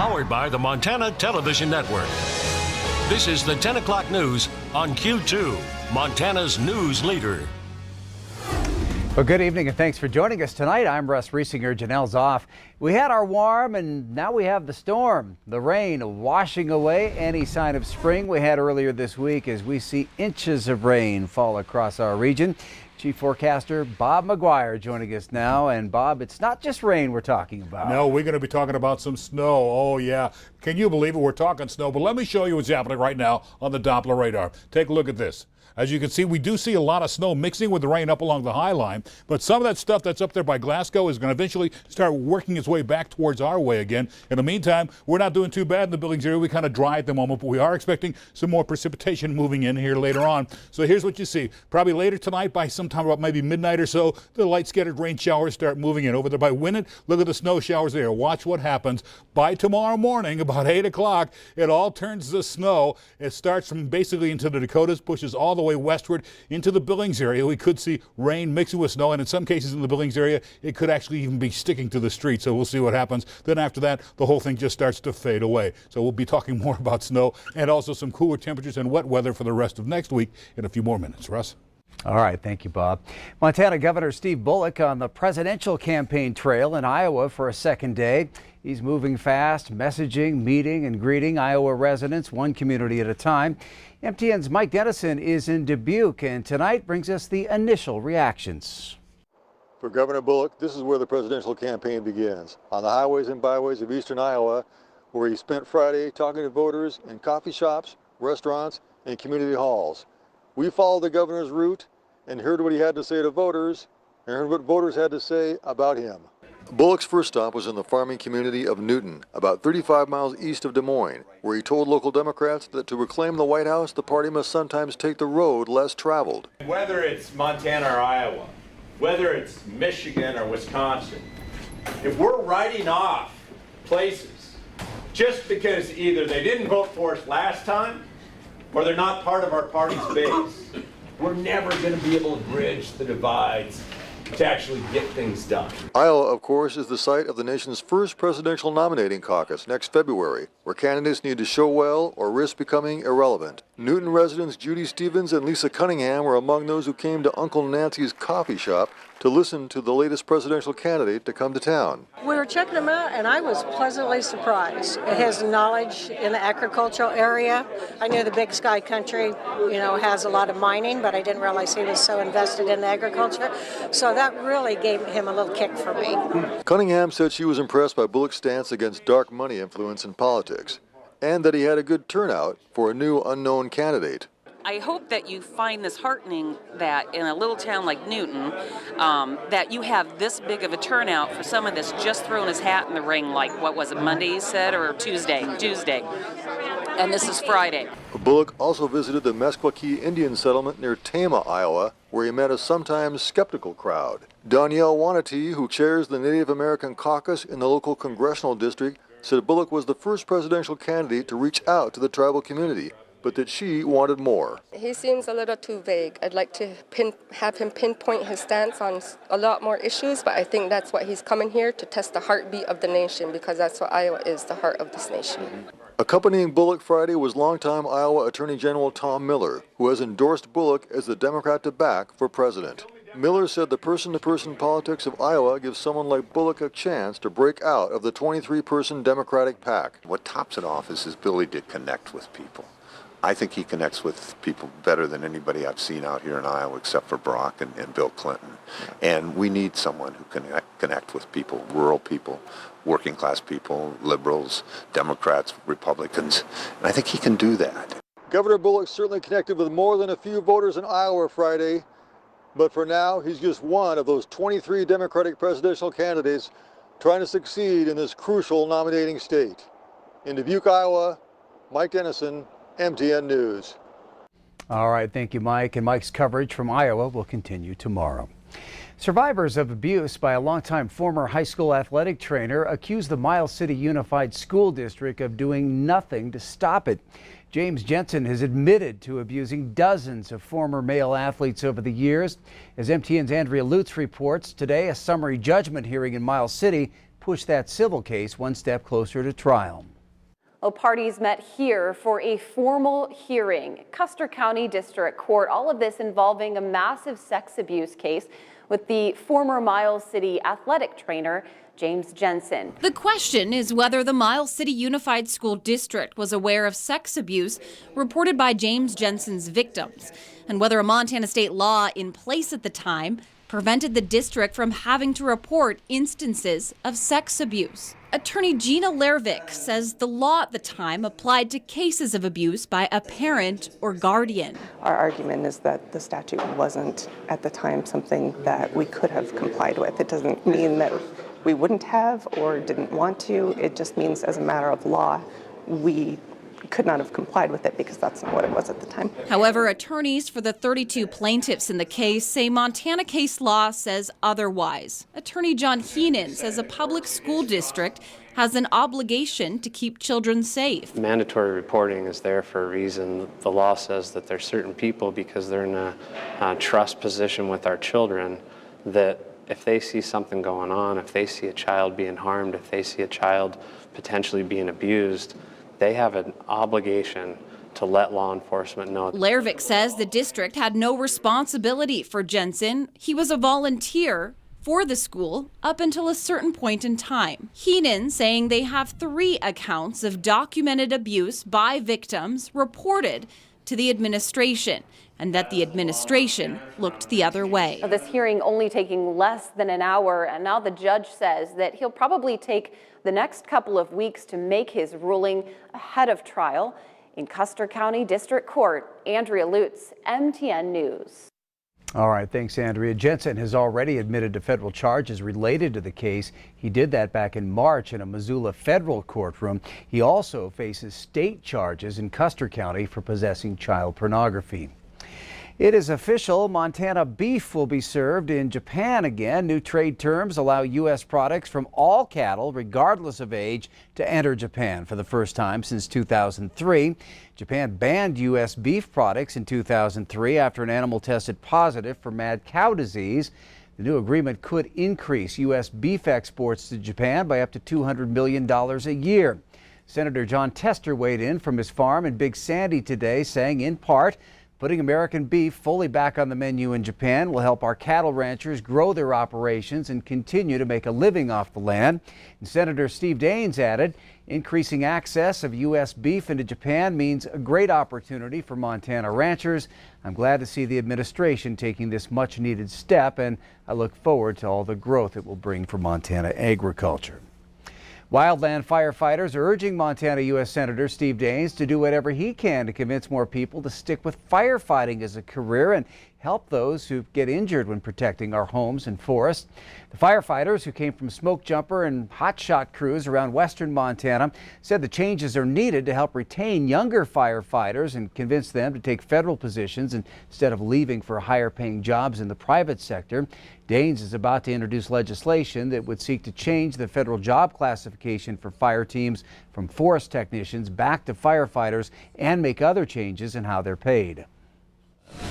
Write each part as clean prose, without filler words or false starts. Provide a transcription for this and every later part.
Powered by the Montana Television Network. This is the 10 o'clock news on Q2, Montana's news leader. Well, good evening and thanks for joining us tonight. I'm Russ Riesinger. Janelle's off. We had our warm and now we have the storm. The rain washing away any sign of spring we had earlier this week as we see inches of rain fall across our region. Chief forecaster Bob McGuire joining us now. And Bob, it's not just rain we're talking about. No, we're going to be talking about some snow. Oh, yeah. Can you believe it? We're talking snow. But let me show you what's happening right now on the Doppler radar. Take a look at this. As you can see, we do see a lot of snow mixing with the rain up along the high line, but some of that stuff that's up there by Glasgow is going to eventually start working its way back towards our way again. In the meantime, we're not doing too bad in the Billings area. We kind of dry at the moment, but we are expecting some more precipitation moving in here later on. So here's what you see. Probably later tonight by sometime about maybe midnight or so, the light scattered rain showers start moving in. Over there by Winnet, look at the snow showers there. Watch what happens. By tomorrow morning, about 8 o'clock, it all turns to snow. It starts from basically into the Dakotas, pushes all the way westward into the Billings area. We could see rain mixing with snow, and in some cases in the Billings area, it could actually even be sticking to the street. So we'll see what happens. Then after that, the whole thing just starts to fade away. So we'll be talking more about snow and also some cooler temperatures and wet weather for the rest of next week in a few more minutes. Russ? All right, thank you, Bob. Montana Governor Steve Bullock on the presidential campaign trail in Iowa for a second day. He's moving fast, messaging, meeting, and greeting Iowa residents one community at a time. MTN's Mike Dennison is in Dubuque, and tonight brings us the initial reactions. For Governor Bullock, this is where the presidential campaign begins, on the highways and byways of eastern Iowa, where he spent Friday talking to voters in coffee shops, restaurants, and community halls. We followed the governor's route and heard what he had to say to voters and heard what voters had to say about him. Bullock's first stop was in the farming community of Newton, about 35 miles east of Des Moines, where he told local Democrats that to reclaim the White House, the party must sometimes take the road less traveled. Whether it's Montana or Iowa, whether it's Michigan or Wisconsin, if we're writing off places just because either they didn't vote for us last time or they're not part of our party's base, we're never going to be able to bridge the divides to actually get things done. Iowa, of course, is the site of the nation's first presidential nominating caucus next February, where candidates need to show well or risk becoming irrelevant. Newton residents Judy Stevens and Lisa Cunningham were among those who came to Uncle Nancy's coffee shop to listen to the latest presidential candidate to come to town. We were checking him out, and I was pleasantly surprised. His knowledge in the agricultural area. I knew the Big Sky country, has a lot of mining, but I didn't realize he was so invested in agriculture. So that really gave him a little kick for me. Cunningham said she was impressed by Bullock's stance against dark money influence in politics, and that he had a good turnout for a new unknown candidate. I hope that you find this heartening that in a little town like Newton, that you have this big of a turnout for someone that's just thrown his hat in the ring, like, what was it, Monday he said, or Tuesday. And this is Friday. Bullock also visited the Meskwaki Indian settlement near Tama, Iowa, where he met a sometimes skeptical crowd. Danielle Wanatee, who chairs the Native American caucus in the local congressional district, said Bullock was the first presidential candidate to reach out to the tribal community, but that she wanted more. He seems a little too vague. I'd like to have him pinpoint his stance on a lot more issues, but I think that's what he's coming here to test the heartbeat of the nation, because that's what Iowa is, the heart of this nation. Accompanying Bullock Friday was longtime Iowa Attorney General Tom Miller, who has endorsed Bullock as the Democrat to back for president. Miller said the person-to-person politics of Iowa gives someone like Bullock a chance to break out of the 23-person Democratic pack. What tops it off is his ability to connect with people. I think he connects with people better than anybody I've seen out here in Iowa except for Brock and Bill Clinton. And we need someone who can connect with people, rural people, working class people, liberals, Democrats, Republicans. And I think he can do that. Governor Bullock certainly connected with more than a few voters in Iowa Friday, but for now he's just one of those 23 Democratic presidential candidates trying to succeed in this crucial nominating state. In Dubuque, Iowa, Mike Dennison, MTN News. All right, thank you, Mike. And Mike's coverage from Iowa will continue tomorrow. Survivors of abuse by a longtime former high school athletic trainer accuse the Miles City Unified School District of doing nothing to stop it. James Jensen has admitted to abusing dozens of former male athletes over the years. As MTN's Andrea Lutz reports, today a summary judgment hearing in Miles City pushed that civil case one step closer to trial. Well, parties met here for a formal hearing. Custer County District Court, all of this involving a massive sex abuse case with the former Miles City athletic trainer, James Jensen. The question is whether the Miles City Unified School District was aware of sex abuse reported by James Jensen's victims, and whether a Montana state law in place at the time prevented the district from having to report instances of sex abuse. Attorney Gina Lervik says the law at the time applied to cases of abuse by a parent or guardian. Our argument is that the statute wasn't at the time something that we could have complied with. It doesn't mean that we wouldn't have or didn't want to. It just means as a matter of law, we could not have complied with it because that's not what it was at the time. However, attorneys for the 32 plaintiffs in the case say Montana case law says otherwise. Attorney John Heenan says a public school district has an obligation to keep children safe. Mandatory reporting is there for a reason. The law says that there's certain people, because they're in a trust position with our children, that if they see something going on, if they see a child being harmed, if they see a child potentially being abused, they have an obligation to let law enforcement know. Lervik says the district had no responsibility for Jensen. He was a volunteer for the school up until a certain point in time. Heenan saying they have 3 accounts of documented abuse by victims reported to the administration, and that the administration looked the other way. This hearing only taking less than an hour, and now the judge says that he'll probably take the next couple of weeks to make his ruling ahead of trial. In Custer County District Court, Andrea Lutz, MTN News. All right, thanks, Andrea. Jensen has already admitted to federal charges related to the case. He did that back in March in a Missoula federal courtroom. He also faces state charges in Custer County for possessing child pornography. It is official. Montana beef will be served in Japan again. New trade terms allow U.S. products from all cattle, regardless of age, to enter Japan for the first time since 2003. Japan banned U.S. beef products in 2003 after an animal tested positive for mad cow disease. The new agreement could increase U.S. beef exports to Japan by up to $200 million a year. Senator John Tester weighed in from his farm in Big Sandy today, saying, in part, putting American beef fully back on the menu in Japan will help our cattle ranchers grow their operations and continue to make a living off the land. And Senator Steve Daines added, increasing access of U.S. beef into Japan means a great opportunity for Montana ranchers. I'm glad to see the administration taking this much needed step, and I look forward to all the growth it will bring for Montana agriculture. Wildland firefighters are urging Montana U.S. Senator Steve Daines to do whatever he can to convince more people to stick with firefighting as a career and help those who get injured when protecting our homes and forests. The firefighters, who came from smoke jumper and hotshot crews around western Montana, said the changes are needed to help retain younger firefighters and convince them to take federal positions instead of leaving for higher paying jobs in the private sector. Daines is about to introduce legislation that would seek to change the federal job classification for fire teams from forest technicians back to firefighters and make other changes in how they're paid.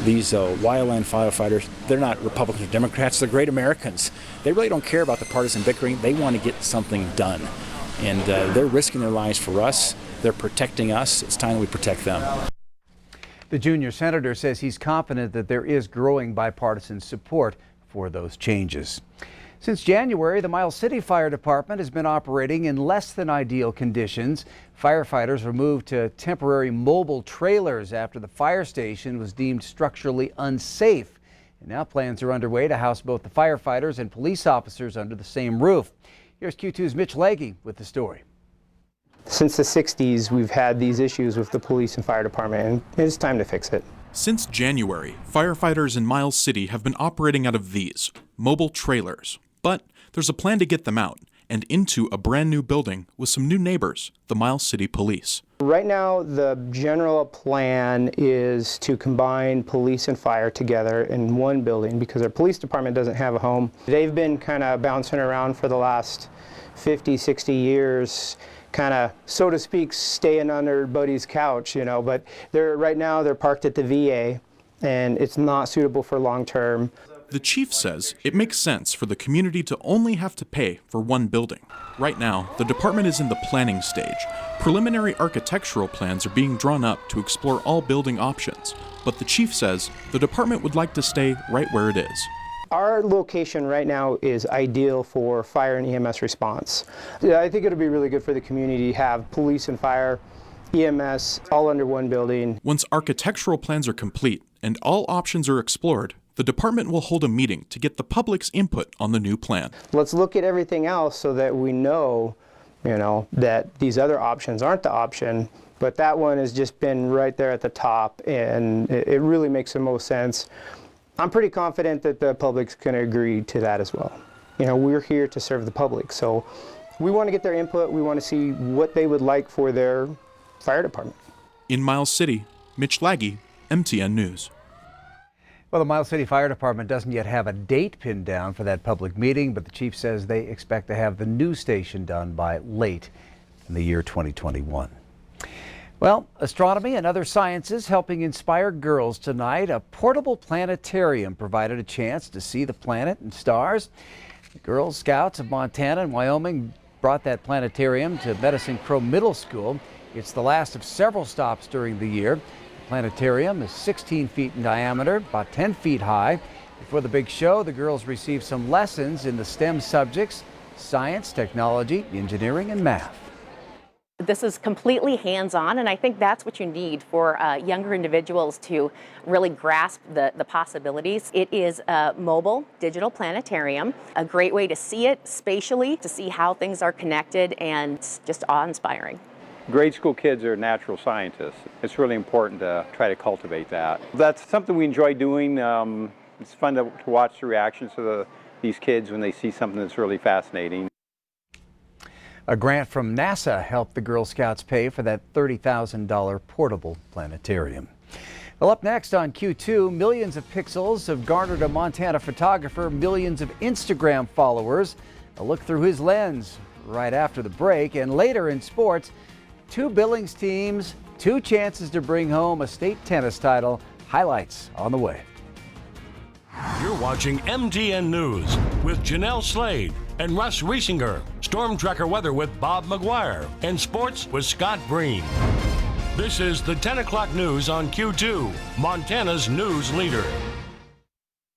These wildland firefighters, they're not Republicans or Democrats, they're great Americans. They really don't care about the partisan bickering. They want to get something done. And they're risking their lives for us. They're protecting us. It's time we protect them. The junior senator says he's confident that there is growing bipartisan support for those changes. Since January, the Miles City Fire Department has been operating in less than ideal conditions. Firefighters were moved to temporary mobile trailers after the fire station was deemed structurally unsafe. And now plans are underway to house both the firefighters and police officers under the same roof. Here's Q2's Mitch Legge with the story. Since the 60s, we've had these issues with the police and fire department, and it's time to fix it. Since January, firefighters in Miles City have been operating out of these mobile trailers. But there's a plan to get them out and into a brand new building with some new neighbors, the Miles City Police. Right now, the general plan is to combine police and fire together in one building because our police department doesn't have a home. They've been kind of bouncing around for the last 50, 60 years, kind of, so to speak, staying under everybody's couch, you know, but right now they're parked at the VA, and it's not suitable for long term. The chief says it makes sense for the community to only have to pay for one building. Right now, the department is in the planning stage. Preliminary architectural plans are being drawn up to explore all building options, but the chief says the department would like to stay right where it is. Our location right now is ideal for fire and EMS response. Yeah, I think it'll be really good for the community to have police and fire, EMS, all under one building. Once architectural plans are complete and all options are explored, the department will hold a meeting to get the public's input on the new plan. Let's look at everything else so that we know, that these other options aren't the option, but that one has just been right there at the top, and it really makes the most sense. I'm pretty confident that the public's going to agree to that as well. We're here to serve the public, so we want to get their input. We want to see what they would like for their fire department. In Miles City, Mitch Laggy, MTN News. Well, the Miles City Fire Department doesn't yet have a date pinned down for that public meeting, but the chief says they expect to have the new station done by late in the year 2021. Well, astronomy and other sciences helping inspire girls tonight. A portable planetarium provided a chance to see the planet and stars. The Girl Scouts of Montana and Wyoming brought that planetarium to Medicine Crow Middle School. It's the last of several stops during the year. The planetarium is 16 feet in diameter, about 10 feet high. Before the big show, the girls received some lessons in the STEM subjects: science, technology, engineering, and math. This is completely hands-on, and I think that's what you need for younger individuals to really grasp the possibilities. It is a mobile digital planetarium, a great way to see it spatially, to see how things are connected, and just awe-inspiring. Grade school kids are natural scientists. It's really important to try to cultivate that. That's something we enjoy doing. It's fun to watch the reactions of these kids when they see something that's really fascinating. A grant from NASA helped the Girl Scouts pay for that $30,000 portable planetarium. Well, up next on Q2, millions of pixels have garnered a Montana photographer millions of Instagram followers. A look through his lens right after the break. And later in sports, 2 Billings teams, 2 chances to bring home a state tennis title. Highlights on the way. You're watching MTN News with Janelle Slade and Russ Riesinger. Storm Tracker weather with Bob McGuire. And sports with Scott Breen. This is the 10 o'clock news on Q2, Montana's news leader.